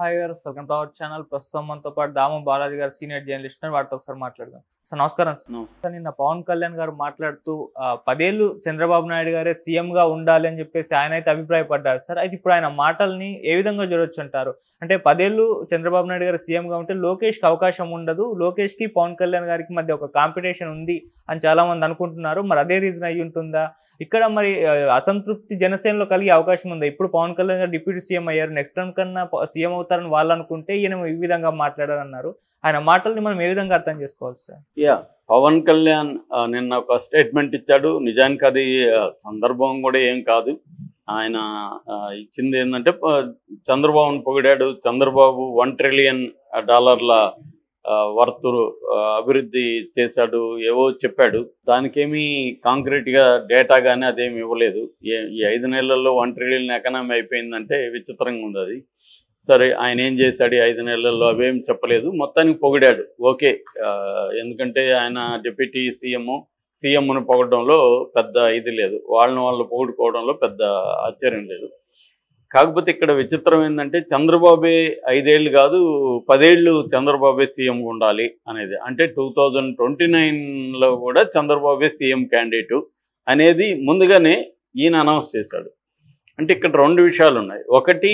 Hi గారు, welcome to our channel. ప్రస్తుతం మనతో పాటు దాము బాలాజీ గారు, సీనియర్ జర్నలిస్ట్, వాటితో ఒకసారి మాట్లాడదాం. సార్ నమస్కారం. సార్ నిన్న పవన్ కళ్యాణ్ గారు మాట్లాడుతూ 10 ఏళ్ళు చంద్రబాబు నాయుడు గారే సీఎం గా ఉండాలి అని చెప్పేసి ఆయన అయితే అభిప్రాయపడ్డారు సార్. అయితే ఇప్పుడు ఆయన మాటల్ని ఏ విధంగా చూడొచ్చు అంటారు? అంటే 10 ఏళ్ళు చంద్రబాబు నాయుడు గారు సీఎం గా ఉంటే లోకేష్ కి అవకాశం ఉండదు, లోకేష్ కి పవన్ కళ్యాణ్ గారికి మధ్య ఒక కాంపిటీషన్ ఉంది అని చాలా మంది అనుకుంటున్నారు. మరి అదే రీజన్ అయ్యి ఉంటుందా? ఇక్కడ మరి అసంతృప్తి జనసేనలో కలిగే అవకాశం ఉందా? ఇప్పుడు పవన్ కళ్యాణ్ గారు డిప్యూటీ సీఎం అయ్యారు, నెక్స్ట్ టైం కన్నా సీఎం అవుతారని వాళ్ళు అనుకుంటే ఈయన ఈ విధంగా మాట్లాడారన్నారు. ఆయన మాటల్ని మనం ఏ విధంగా అర్థం చేసుకోవాలి సార్? పవన్ కళ్యాణ్ నిన్న ఒక స్టేట్మెంట్ ఇచ్చాడు. నిజానికి అది సందర్భం కూడా ఏం కాదు. ఆయన ఇచ్చింది ఏంటంటే చంద్రబాబును పొగిడాడు. చంద్రబాబు $1 ట్రిలియన్ వర్త్ అభివృద్ధి చేశాడు, ఏవో చెప్పాడు. దానికేమీ కాంక్రీట్గా డేటా కానీ అదేమి ఇవ్వలేదు. ఈ 5 నెలల్లో 1 ట్రిలియన్ ఎకనామీ అయిపోయిందంటే విచిత్రంగా ఉంది అది. సరే, ఆయన ఏం చేశాడు 5 నెలల్లో అవేం చెప్పలేదు. మొత్తానికి పొగిడాడు, ఓకే. ఎందుకంటే ఆయన డిప్యూటీ సీఎంను పొగడంలో పెద్ద ఇది లేదు, వాళ్ళు పొగుడుకోవడంలో పెద్ద ఆశ్చర్యం లేదు. కాకపోతే ఇక్కడ విచిత్రం ఏంటంటే చంద్రబాబే 5 ఏళ్ళు కాదు 10 ఏళ్ళు చంద్రబాబే సీఎం ఉండాలి అనేది. అంటే 2029లో కూడా చంద్రబాబే సీఎం క్యాండిడేటు అనేది ముందుగానే ఈయన అనౌన్స్ చేశాడు. అంటే ఇక్కడ 2 విషయాలు ఉన్నాయి. ఒకటి,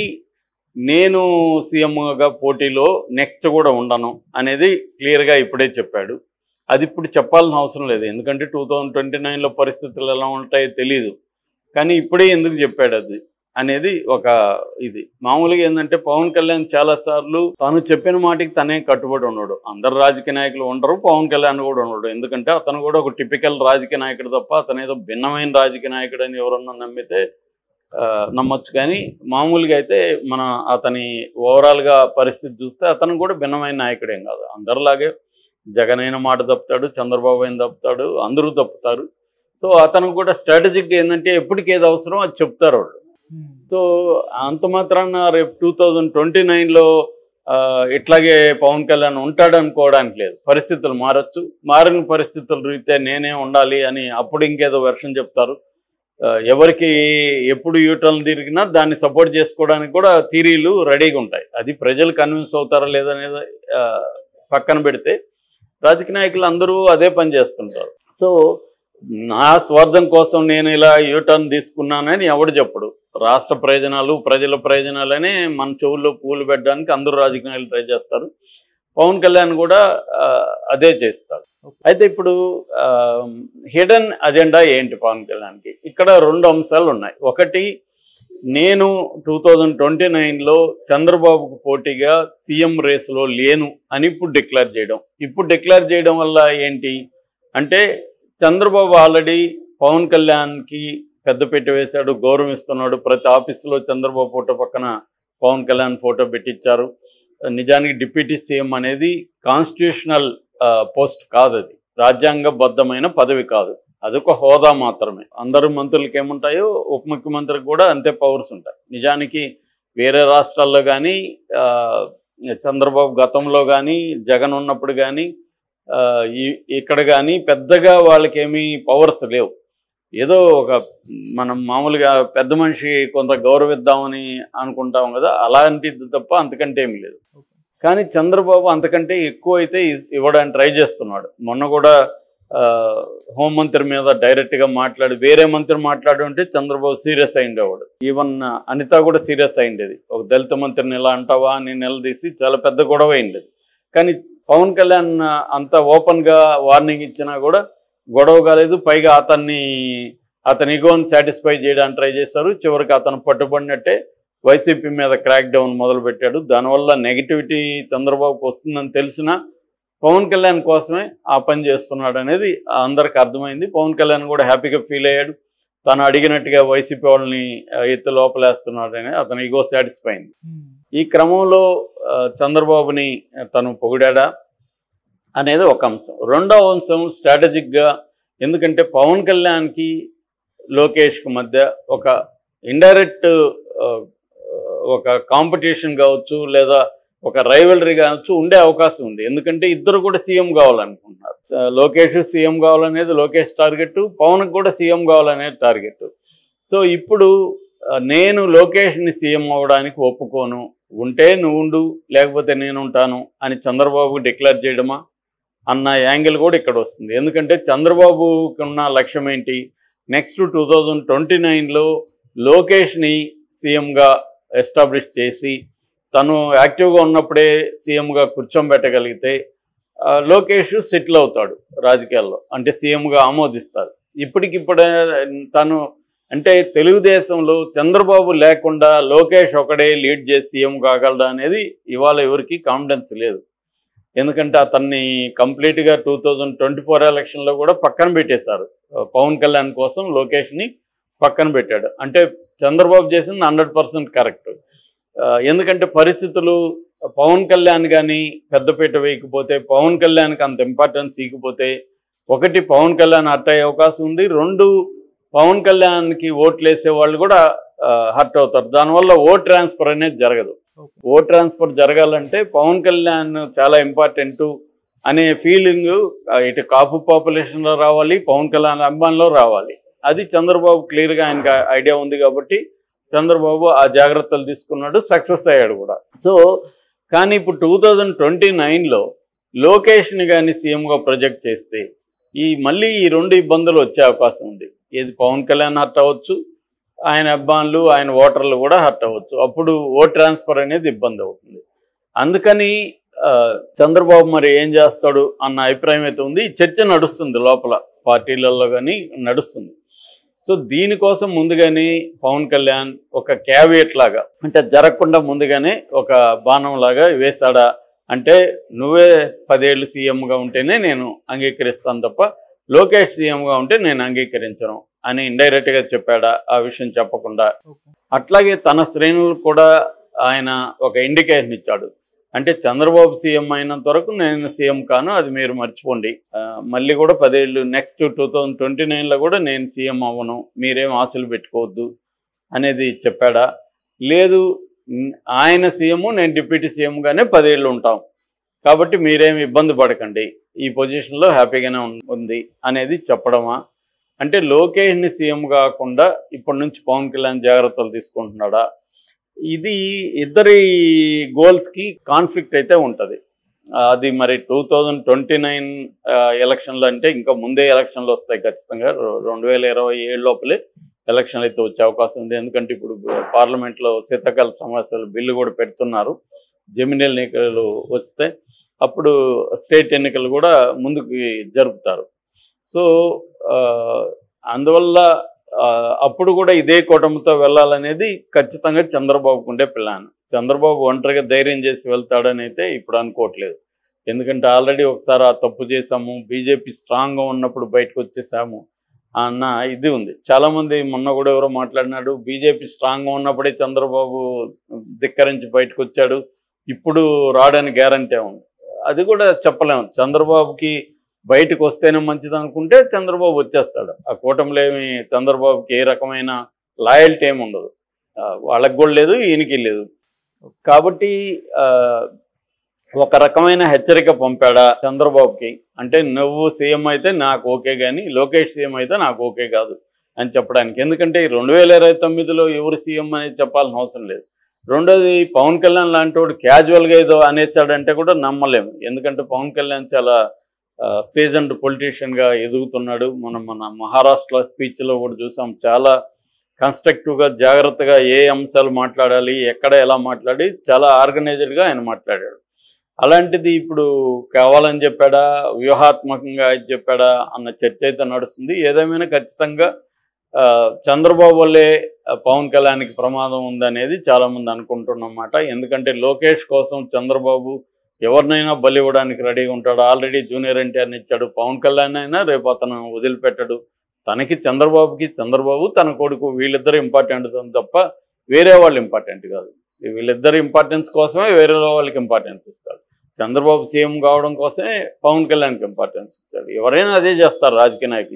నేను సీఎంగా పోటీలో నెక్స్ట్ కూడా ఉండను అనేది క్లియర్గా ఇప్పుడే చెప్పాడు. అది ఇప్పుడు చెప్పాల్సిన అవసరం లేదు, ఎందుకంటే 2029లో పరిస్థితులు ఎలా ఉంటాయో తెలీదు. కానీ ఇప్పుడే ఎందుకు చెప్పాడు అది అనేది ఒక ఇది. మామూలుగా ఏంటంటే పవన్ కళ్యాణ్ చాలాసార్లు తాను చెప్పిన మాటకి తనే కట్టుబడి ఉన్నాడు. అందరు రాజకీయ నాయకులు ఉండరు, పవన్ కళ్యాణ్ కూడా ఉన్నాడు. ఎందుకంటే అతను కూడా ఒక టిపికల్ రాజకీయ నాయకుడు తప్ప అతను ఏదో భిన్నమైన రాజకీయ నాయకుడు అని ఎవరన్నా నమ్మితే నమ్మొచ్చు. కానీ మామూలుగా అయితే అతని ఓవరాల్గా పరిస్థితి చూస్తే అతను కూడా భిన్నమైన నాయకుడేం కాదు. అందరిలాగే జగన్ అయిన మాట తప్పుతాడు, చంద్రబాబు అయిన తప్పుతాడు, అందరూ తప్పుతారు. సో అతను కూడా స్ట్రాటజిక్గా ఏంటంటే ఎప్పటికి ఏది అవసరం అది చెప్తారు వాళ్ళు. సో అంత మాత్రాన రేపు 2029లో ఇట్లాగే పవన్ కళ్యాణ్ ఉంటాడు అనుకోవడానికి లేదు. పరిస్థితులు మారచ్చు, మారిన పరిస్థితుల రీత్యా నేనే ఉండాలి అని అప్పుడు ఇంకేదో వెర్షన్ చెప్తారు. ఎవరికి ఎప్పుడు యూటర్న్ తిరిగినా దాన్ని సపోర్ట్ చేసుకోవడానికి కూడా థీరీలు రెడీగా ఉంటాయి. అది ప్రజలు కన్విన్స్ అవుతారా లేదనేది పక్కన పెడితే రాజకీయ నాయకులు అందరూ అదే పని చేస్తుంటారు. సో నా స్వార్థం కోసం నేను ఇలా యూటర్న్ తీసుకున్నానని ఎవడు చెప్పడు. రాష్ట్ర ప్రయోజనాలు, ప్రజల ప్రయోజనాలనే మన చెవుల్లో పూలు పెట్టడానికి అందరూ రాజకీయ నాయకులు ట్రై చేస్తారు. పవన్ కళ్యాణ్ కూడా అదే చేస్తాడు. అయితే ఇప్పుడు హిడెన్ అజెండా ఏంటి పవన్ కళ్యాణ్కి? ఇక్కడ 2 అంశాలు ఉన్నాయి. ఒకటి, నేను 2029లో చంద్రబాబుకు పోటీగా సీఎం రేసులో లేను అని ఇప్పుడు డిక్లేర్ చేయడం. ఇప్పుడు డిక్లేర్ చేయడం వల్ల ఏంటి అంటే చంద్రబాబు ఆల్రెడీ పవన్ కళ్యాణ్కి పెద్దపీట వేశాడు, గౌరవిస్తున్నాడు. ప్రతి ఆఫీసులో చంద్రబాబు ఫోటో పక్కన పవన్ కళ్యాణ్ ఫోటో పెట్టించారు. నిజానికి డిప్యూటీ సీఎం అనేది కాన్స్టిట్యూషనల్ పోస్ట్ కాదు, అది రాజ్యాంగబద్ధమైన పదవి కాదు, అదొక హోదా మాత్రమే. అందరు మంత్రులకి ఏముంటాయో ఉప ముఖ్యమంత్రికి కూడా అంతే పవర్స్ ఉంటాయి. నిజానికి వేరే రాష్ట్రాల్లో కానీ చంద్రబాబు గతంలో కానీ జగన్ ఉన్నప్పుడు కానీ ఇక్కడ కానీ పెద్దగా వాళ్ళకేమీ పవర్స్ లేవు. ఏదో ఒక మనం మామూలుగా పెద్ద మనిషి కొంత గౌరవిద్దామని అనుకుంటాం కదా, అలాంటిది తప్ప అంతకంటే ఏమి లేదు. కానీ చంద్రబాబు అంతకంటే ఎక్కువ అయితే ఇవ్వడానికి ట్రై చేస్తున్నాడు. మొన్న కూడా హోంమంత్రి మీద డైరెక్ట్గా మాట్లాడి వేరే మంత్రి మాట్లాడుంటే చంద్రబాబు సీరియస్ అయిండేవాడు. ఈవెన్ అనిత కూడా సీరియస్ అయిండేది. ఒక దళిత మంత్రిని ఇలా అంటావా అని నిలదీసి చాలా పెద్ద గొడవ అయిండేది. కానీ పవన్ కళ్యాణ్ అంత ఓపెన్గా వార్నింగ్ ఇచ్చినా కూడా గొడవ కాలేదు. పైగా అతని ఈగోని సాటిస్ఫై చేయడానికి ట్రై చేశారు. చివరికి అతను పట్టుబడినట్టే వైసీపీ మీద క్రాక్ డౌన్ మొదలుపెట్టాడు. దానివల్ల నెగిటివిటీ చంద్రబాబుకు వస్తుందని తెలిసినా పవన్ కళ్యాణ్ కోసమే ఆ పని చేస్తున్నాడు అనేది అందరికి అర్థమైంది. పవన్ కళ్యాణ్ కూడా హ్యాపీగా ఫీల్ అయ్యాడు. తను అడిగినట్టుగా వైసీపీ వాళ్ళని ఎత్తి లోపలేస్తున్నాడని అతను ఈగో సాటిస్ఫై అయింది. ఈ క్రమంలో చంద్రబాబుని తను పొగిడాడా అనేది ఒక అంశం. రెండవ అంశం స్ట్రాటజిక్గా, ఎందుకంటే పవన్ కళ్యాణ్కి లోకేష్కి మధ్య ఒక ఇండైరెక్ట్ ఒక కాంపిటీషన్ కావచ్చు లేదా ఒక రైవలరీ కావచ్చు ఉండే అవకాశం ఉంది. ఎందుకంటే ఇద్దరు కూడా సీఎం కావాలనుకుంటున్నారు. లోకేష్ సీఎం కావాలనేది లోకేష్ టార్గెట్, పవన్కి కూడా సీఎం కావాలనేది టార్గెట్. సో ఇప్పుడు నేను లోకేష్ని సీఎం అవ్వడానికి ఒప్పుకోను, ఉంటే నువ్వు ఉండు లేకపోతే నేను ఉంటాను అని చంద్రబాబు డిక్లేర్ చేయడమా అన్న యాంగిల్ కూడా ఇక్కడ వస్తుంది. ఎందుకంటే చంద్రబాబుకి ఉన్న లక్ష్యం ఏంటి, నెక్స్ట్ 2029లో లోకేష్ని సీఎంగా ఎస్టాబ్లిష్ చేసి తను యాక్టివ్గా ఉన్నప్పుడే సీఎంగా కూర్చోబెట్టగలిగితే లోకేష్ సెటిల్ అవుతాడు రాజకీయాల్లో, అంటే సీఎంగా ఆమోదిస్తారు. ఇప్పటికిప్పుడే తను అంటే తెలుగుదేశంలో చంద్రబాబు లేకుండా లోకేష్ ఒకడే లీడ్ చేసి సీఎం కాగలడా అనేది ఇవాళ ఎవరికి కాన్ఫిడెన్స్ లేదు. ఎందుకంటే అతన్ని కంప్లీట్గా 2024 ఎలక్షన్లో కూడా పక్కన పెట్టేశారు. పవన్ కళ్యాణ్ కోసం లోకేష్ని పక్కన పెట్టాడు. అంటే చంద్రబాబు చేసింది 100% కరెక్ట్. ఎందుకంటే పరిస్థితులు పవన్ కళ్యాణ్ కానీ పెద్దపీట వేయకపోతే, పవన్ కళ్యాణ్కి అంత ఇంపార్టెన్స్ ఇవ్వకపోతే, ఒకటి పవన్ కళ్యాణ్ హర్ట్ అయ్యే అవకాశం ఉంది, రెండు పవన్ కళ్యాణ్కి ఓట్లు వేసే వాళ్ళు కూడా హర్ట్ అవుతారు. దానివల్ల ఓట్ ట్రాన్స్ఫర్ అనేది జరగదు. ఓట్ ట్రాన్స్ఫర్ జరగాలంటే పవన్ కళ్యాణ్ చాలా ఇంపార్టెంట్ అనే ఫీలింగ్ ఇటు కాపు పాపులేషన్లో రావాలి, పవన్ కళ్యాణ్ అభిమానులో రావాలి. అది చంద్రబాబు క్లియర్గా ఆయనకి ఐడియా ఉంది కాబట్టి చంద్రబాబు ఆ జాగ్రత్తలు తీసుకున్నాడు, సక్సెస్ అయ్యాడు కూడా. సో కానీ ఇప్పుడు 2029లో లోకేష్ని కానీ సీఎంగా ప్రొజెక్ట్ చేస్తే మళ్ళీ ఈ రెండు ఇబ్బందులు వచ్చే అవకాశం ఉంది. ఏది పవన్ కళ్యాణ్ హర్ట్ అవ్వచ్చు, ఆయన అభిమానులు ఆయన ఓటర్లు కూడా హర్ట్ అవ్వచ్చు. అప్పుడు ఓట్ ట్రాన్స్ఫర్ అనేది ఇబ్బంది అవుతుంది. అందుకని చంద్రబాబు మరి ఏం చేస్తాడు అన్న అభిప్రాయం అయితే ఉంది. చర్చ నడుస్తుంది లోపల పార్టీలలో కానీ నడుస్తుంది. సో దీనికోసం ముందుగానే పవన్ కళ్యాణ్ ఒక క్యావియేట్ లాగా, అంటే జరగకుండా ముందుగానే ఒక బాణం లాగా వేశాడా, అంటే నువ్వే 10 ఏళ్ళు సీఎంగా ఉంటేనే నేను అంగీకరిస్తాను తప్ప లోకేష్ సీఎంగా ఉంటే నేను అంగీకరించను అని ఇండైరెక్ట్గా చెప్పాడా ఆ విషయం చెప్పకుండా. అట్లాగే తన శ్రేణులకు కూడా ఆయన ఒక ఇండికేషన్ ఇచ్చాడు. అంటే చంద్రబాబు సీఎం అయినంత వరకు నేను సీఎం కాను, అది మీరు మర్చిపోండి, మళ్ళీ కూడా 10 ఏళ్ళు నెక్స్ట్ 2029లో కూడా నేను సీఎం అవ్వను, మీరేం ఆశలు పెట్టుకోవద్దు అనేది చెప్పాడా. లేదు ఆయన సీఎం నేను డిప్యూటీ సీఎంగానే 10 ఏళ్ళు ఉంటాం కాబట్టి మీరేమి ఇబ్బంది పడకండి, ఈ పొజిషన్లో హ్యాపీగానే ఉంది అనేది చెప్పడమా. అంటే లోకేష్ని సీఎం కాకుండా ఇప్పటి నుంచి పవన్ కళ్యాణ్ జాగ్రత్తలు తీసుకుంటున్నాడా. ఇది ఇద్దరి గోల్స్కి కాన్ఫ్లిక్ట్ అయితే ఉంటుంది. అది మరి 2029 ఎలక్షన్లు అంటే ఇంకా ముందే ఎలక్షన్లు వస్తాయి ఖచ్చితంగా. 2027 లోపలే ఎలక్షన్లు అయితే వచ్చే అవకాశం ఉంది. ఎందుకంటే ఇప్పుడు పార్లమెంట్లో శీతాకాల సమావేశాలు బిల్లు కూడా పెడుతున్నారు. జమినీ ఎన్నికలు వస్తే అప్పుడు స్టేట్ ఎన్నికలు కూడా ముందుకు జరుపుతారు. సో అందువల్ల అప్పుడు కూడా ఇదే కూటమితో వెళ్ళాలనేది ఖచ్చితంగా చంద్రబాబుకు ఉండే ప్లాన్. చంద్రబాబు ఒంటరిగా ధైర్యం చేసి వెళ్తాడని అయితే ఇప్పుడు అనుకోవట్లేదు. ఎందుకంటే ఆల్రెడీ ఒకసారి ఆ తప్పు చేశాము, బీజేపీ స్ట్రాంగ్గా ఉన్నప్పుడు బయటకు వచ్చేసాము అన్న ఇది ఉంది. చాలామంది మొన్న కూడా ఎవరో మాట్లాడినాడు, బీజేపీ స్ట్రాంగ్గా ఉన్నప్పుడే చంద్రబాబు ధిక్కరించి బయటకు వచ్చాడు, ఇప్పుడు రావడానికి గ్యారంటీ ఉంది. అది కూడా చెప్పలేము. చంద్రబాబుకి బయటకు వస్తేనే మంచిది అనుకుంటే చంద్రబాబు వచ్చేస్తాడు. ఆ కూటమిలో ఏమి చంద్రబాబుకి ఏ రకమైన లాయల్టీ ఏమి ఉండదు, వాళ్ళకి కూడా లేదు, ఈయనకి లేదు. కాబట్టి ఒక రకమైన హెచ్చరిక పంపాడా చంద్రబాబుకి, అంటే నువ్వు సీఎం అయితే నాకు ఓకే కానీ లోకేష్ సీఎం అయితే నాకు ఓకే కాదు అని చెప్పడానికి. ఎందుకంటే 2029లో ఎవరు సీఎం అనేది చెప్పాల్సిన అవసరం లేదు. రెండోది పవన్ కళ్యాణ్ లాంటి వాడు క్యాజువల్గా ఏదో అనేసాడంటే కూడా నమ్మలేము. ఎందుకంటే పవన్ కళ్యాణ్ చాలా సీజన్డ్ పొలిటీషియన్గా ఎదుగుతున్నాడు. మన మహారాష్ట్ర స్పీచ్లో కూడా చూసాం, చాలా కన్స్ట్రక్టివ్గా జాగ్రత్తగా ఏ అంశాలు మాట్లాడాలి, ఎక్కడ ఎలా మాట్లాడి చాలా ఆర్గనైజ్డ్గా ఆయన మాట్లాడాడు. అలాంటిది ఇప్పుడు కావాలని చెప్పాడా, వ్యూహాత్మకంగా చెప్పాడా అన్న చర్చ అయితే నడుస్తుంది. ఏదేమైనా ఖచ్చితంగా చంద్రబాబు వల్లే పవన్ కళ్యాణ్కి ప్రమాదం ఉందనేది చాలామంది అనుకుంటున్నమాట. ఎందుకంటే లోకేష్ కోసం చంద్రబాబు ఎవరినైనా బలి ఇవ్వడానికి రెడీగా ఉంటాడు. ఆల్రెడీ జూనియర్ ఎన్టీఆర్ని ఇచ్చాడు. పవన్ కళ్యాణ్ అయినా రేపు అతను వదిలిపెట్టడు. తనకి చంద్రబాబు తన కొడుకు వీళ్ళిద్దరు ఇంపార్టెంట్ తప్ప వేరే వాళ్ళు ఇంపార్టెంట్ కాదు. వీళ్ళిద్దరు ఇంపార్టెన్స్ కోసమే వేరే వాళ్ళకి ఇంపార్టెన్స్ ఇస్తాడు. చంద్రబాబు సీఎం కావడం కోసమే పవన్ కళ్యాణ్కి ఇంపార్టెన్స్ ఇచ్చాడు. ఎవరైనా అదే చేస్తారు రాజకీయ నాయకులు.